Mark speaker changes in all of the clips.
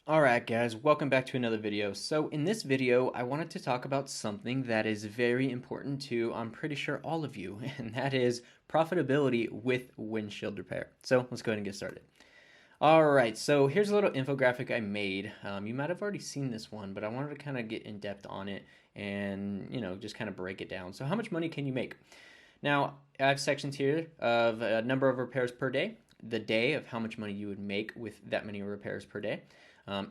Speaker 1: Alright guys, welcome back to another video. So in this video, I wanted to talk about something that is very important to, I'm pretty sure, all of you, and that is profitability with windshield repair. So let's go ahead and get started. Alright, so here's a little infographic I made. You might have already seen this one, but I wanted to kind of get in depth on it and, just kind of break it down. So how much money can you make? Now, I have sections here of a number of repairs per day, the day of how much money you would make with that many repairs per day.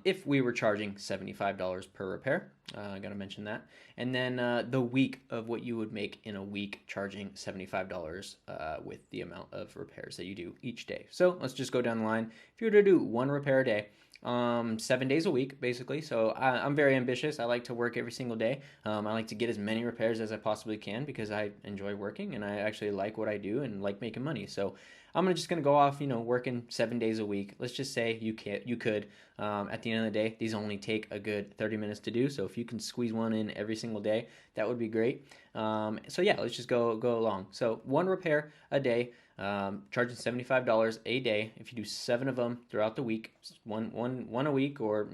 Speaker 1: If we were charging $75 per repair, I gotta mention that. And then the week of what you would make in a week charging $75 with the amount of repairs that you do each day. So let's just go down the line. If you were to do one repair a day, 7 days a week, basically. So I'm very ambitious. I like to work every single day. I like to get as many repairs as I possibly can because I enjoy working and I actually like what I do and like making money. So I'm just gonna go off, working 7 days a week. Let's just say you could. At the end of the day, these only take a good 30 minutes to do. So if you can squeeze one in every single day, that would be great. So yeah, let's just go along. So one repair a day. Charging $75 a day. If you do 7 of them throughout the week, one a week, or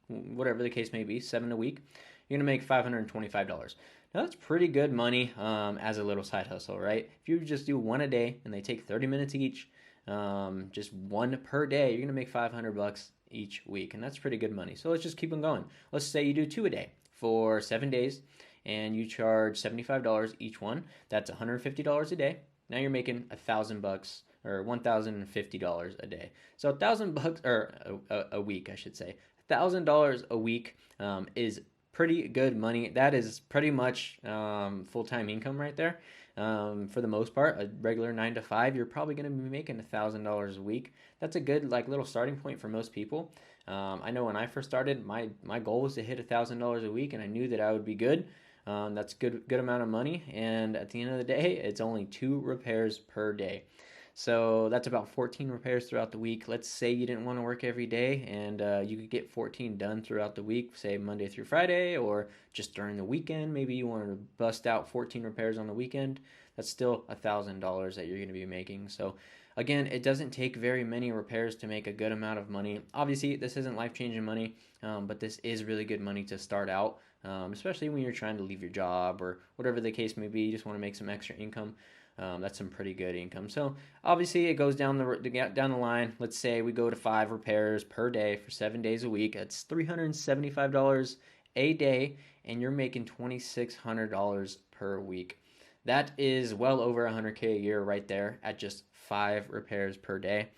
Speaker 1: whatever the case may be, 7 a week, you're gonna make $525. Now that's pretty good money as a little side hustle, right? If you just do one a day and they take 30 minutes each, just one per day, you're gonna make $500 each week, and that's pretty good money. So let's just keep on going. Let's say you do 2 a day for 7 days, and you charge $75 each one. That's $150 a day. Now you're making $1,000 or $1,050 a day. So $1,000 or a week, I should say. $1,000 a week is pretty good money. That is pretty much full-time income right there. For the most part, a regular 9 to 5, you're probably going to be making $1,000 a week. That's a good little starting point for most people. I know when I first started, my goal was to hit $1,000 a week, and I knew that I would be good. That's good amount of money, and at the end of the day, it's only 2 repairs per day. So that's about 14 repairs throughout the week. Let's say you didn't want to work every day, and you could get 14 done throughout the week, say Monday through Friday, or just during the weekend. Maybe you wanted to bust out 14 repairs on the weekend. That's still $1,000 that you're going to be making. So again, it doesn't take very many repairs to make a good amount of money. Obviously, this isn't life-changing money, but this is really good money to start out. Especially when you're trying to leave your job or whatever the case may be, you just want to make some extra income. That's some pretty good income. So obviously it goes down the line. Let's say we go to 5 repairs per day for 7 days a week. That's $375 a day, and you're making $2,600 per week. That is well over 100K a year right there at just 5 repairs per day.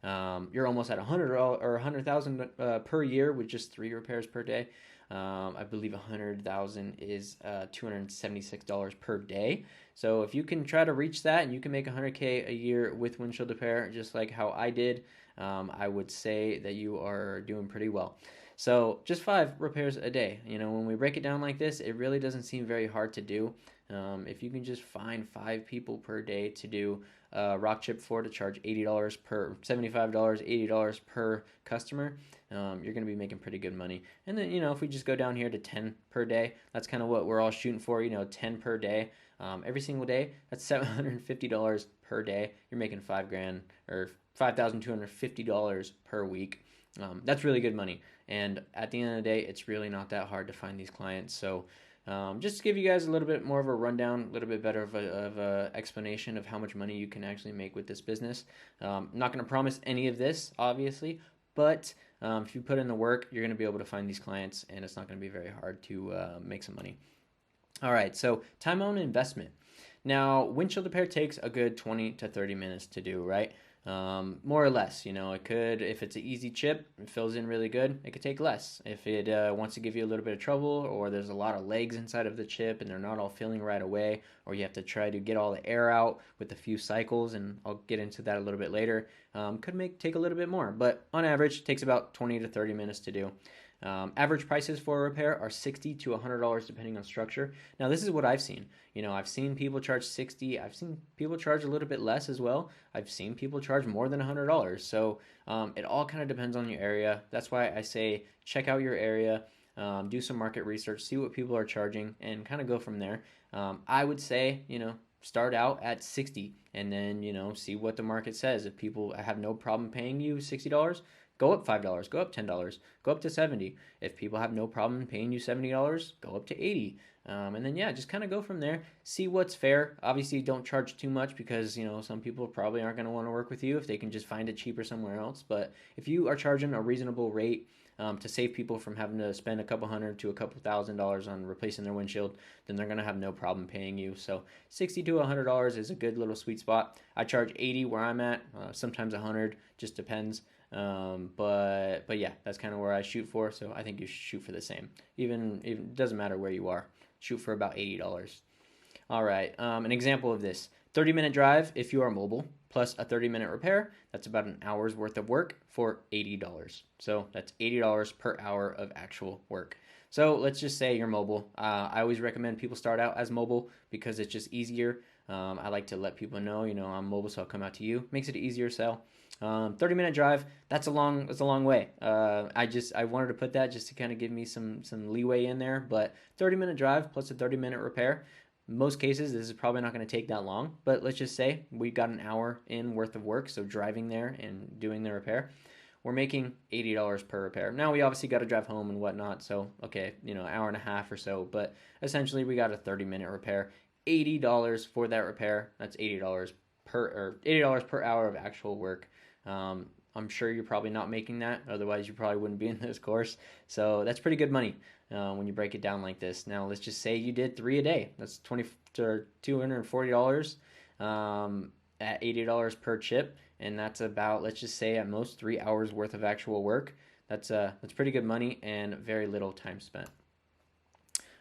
Speaker 1: You're almost at 100 or 100,000 per year with just 3 repairs per day. I believe 100,000 is $276 per day. So if you can try to reach that and you can make 100K a year with windshield repair, just like how I did, I would say that you are doing pretty well. So just 5 repairs a day. When we break it down like this, it really doesn't seem very hard to do. If you can just find 5 people per day to do rock chip for, to charge $80 per, $75, $80 per customer, you're going to be making pretty good money. And then, if we just go down here to 10 per day, that's kind of what we're all shooting for, 10 per day. Every single day, that's $750 per day. You're making $5,000 or $5,250 per week. That's really good money. And at the end of the day, it's really not that hard to find these clients. So just to give you guys a little bit more of a rundown, a little bit better of a explanation of how much money you can actually make with this business. I'm not going to promise any of this, obviously, but if you put in the work, you're going to be able to find these clients, and it's not going to be very hard to make some money. All right, so time on investment. Now, windshield repair takes a good 20 to 30 minutes to do, right? More or less, it could, if it's an easy chip, it fills in really good, it could take less. If it wants to give you a little bit of trouble, or there's a lot of legs inside of the chip and they're not all filling right away, or you have to try to get all the air out with a few cycles, and I'll get into that a little bit later, could take a little bit more, but on average, it takes about 20 to 30 minutes to do. Average prices for a repair are $60 to $100 depending on structure. Now this is what I've seen. I've seen people charge $60. I've seen people charge a little bit less as well. I've seen people charge more than $100. So it all kind of depends on your area. That's why I say check out your area, do some market research, see what people are charging, and kind of go from there. I would say, start out at 60 and then, see what the market says. If people have no problem paying you $60, go up $5, go up $10, go up to 70. If people have no problem paying you $70, go up to 80. And then yeah, just kind of go from there. See what's fair. Obviously, don't charge too much because some people probably aren't going to want to work with you if they can just find it cheaper somewhere else. But if you are charging a reasonable rate to save people from having to spend a couple hundred to a couple $1,000s on replacing their windshield, then they're going to have no problem paying you. So $60 to $100 is a good little sweet spot. I charge 80 where I'm at, sometimes 100, just depends. But yeah, that's kind of where I shoot for. So I think you should shoot for the same. Even it doesn't matter where you are. Shoot for about $80. All right, an example of this: 30-minute drive if you are mobile, plus a 30-minute repair. That's about an hour's worth of work for $80. So that's $80 per hour of actual work. So let's just say you're mobile. I always recommend people start out as mobile because it's just easier. I like to let people know, I'm mobile, so I'll come out to you. Makes it easier to sell. 30-minute drive, that's a long way. I wanted to put that just to kind of give me some leeway in there, but 30-minute drive plus a 30-minute repair. Most cases, this is probably not going to take that long, but let's just say we got an hour in worth of work, so driving there and doing the repair, we're making $80 per repair. Now we obviously got to drive home and whatnot, so okay, an hour and a half or so, but essentially we got a 30-minute repair, $80 for that repair. That's $80 per hour of actual work. I'm sure you're probably not making that, otherwise you probably wouldn't be in this course. So that's pretty good money when you break it down like this. Now let's just say you did 3 a day. That's $240 at $80 per chip, and that's about, let's just say, at most 3 hours worth of actual work. That's pretty good money and very little time spent.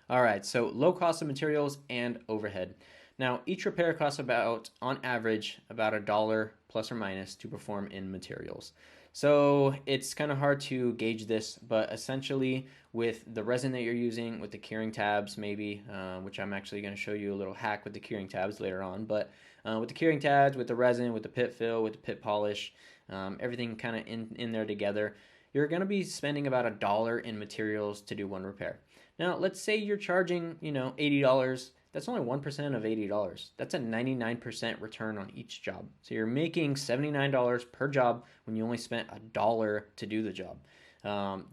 Speaker 1: All right, so low cost of materials and overhead. Now, each repair costs about, on average, about $1 plus or minus to perform in materials. So it's kind of hard to gauge this, but essentially with the resin that you're using, with the curing tabs maybe, which I'm actually going to show you a little hack with the curing tabs later on, but with the curing tabs, with the resin, with the pit fill, with the pit polish, everything kind of in there together, you're going to be spending about $1 in materials to do one repair. Now, let's say you're charging, $80. That's only 1% of $80. That's a 99% return on each job. So you're making $79 per job when you only spent $1 to do the job.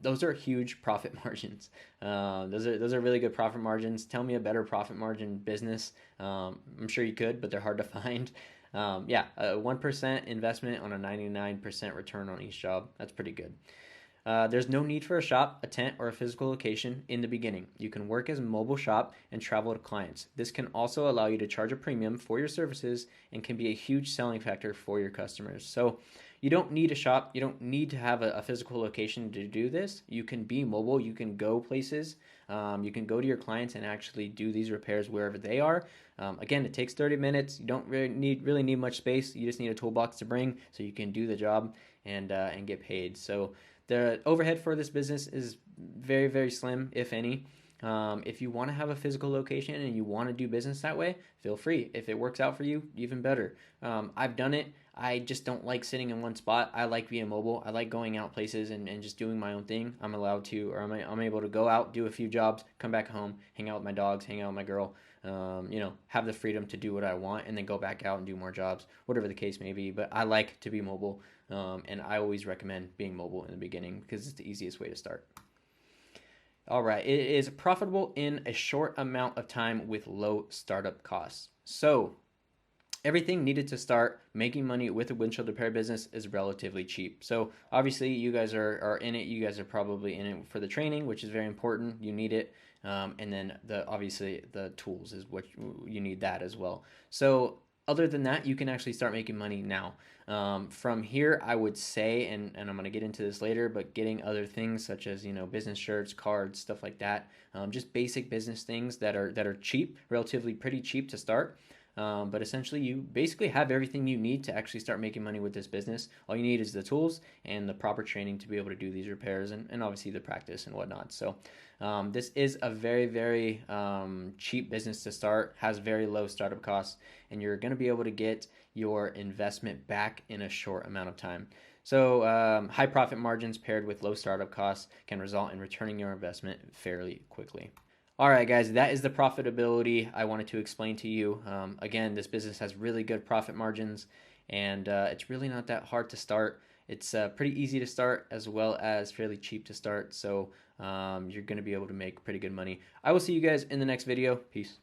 Speaker 1: Those are huge profit margins. Those are really good profit margins. Tell me a better profit margin business. I'm sure you could, but they're hard to find. Yeah, a 1% investment on a 99% return on each job. That's pretty good. There's no need for a shop, a tent, or a physical location in the beginning. You can work as a mobile shop and travel to clients. This can also allow you to charge a premium for your services and can be a huge selling factor for your customers. So you don't need a shop. You don't need to have a physical location to do this. You can be mobile. You can go places. You can go to your clients and actually do these repairs wherever they are. Again, it takes 30 minutes. You don't really need much space. You just need a toolbox to bring so you can do the job and get paid. So the overhead for this business is very, very slim, if any. If you want to have a physical location and you want to do business that way, feel free. If it works out for you, even better. I've done it. I just don't like sitting in one spot. I like being mobile. I like going out places and just doing my own thing. I'm allowed to, or I'm able to go out, do a few jobs, come back home, hang out with my dogs, hang out with my girl, have the freedom to do what I want and then go back out and do more jobs, whatever the case may be. But I like to be mobile, and I always recommend being mobile in the beginning because it's the easiest way to start. All right, it is profitable in a short amount of time with low startup costs. So everything needed to start making money with a windshield repair business is relatively cheap. So obviously you guys are in it. You guys are probably in it for the training, which is very important. You need it. And then obviously the tools is what you need that as well. So other than that, you can actually start making money now. From here, I would say, and I'm going to get into this later, but getting other things such as, business shirts, cards, stuff like that, just basic business things that are cheap, relatively pretty cheap to start. But essentially you basically have everything you need to actually start making money with this business. All you need is the tools and the proper training to be able to do these repairs and obviously the practice and whatnot. So this is a very, very cheap business to start, has very low startup costs, and you're going to be able to get your investment back in a short amount of time. So high profit margins paired with low startup costs can result in returning your investment fairly quickly. All right, guys, that is the profitability I wanted to explain to you. Again, this business has really good profit margins, and it's really not that hard to start. It's pretty easy to start as well as fairly cheap to start. So you're going to be able to make pretty good money. I will see you guys in the next video. Peace.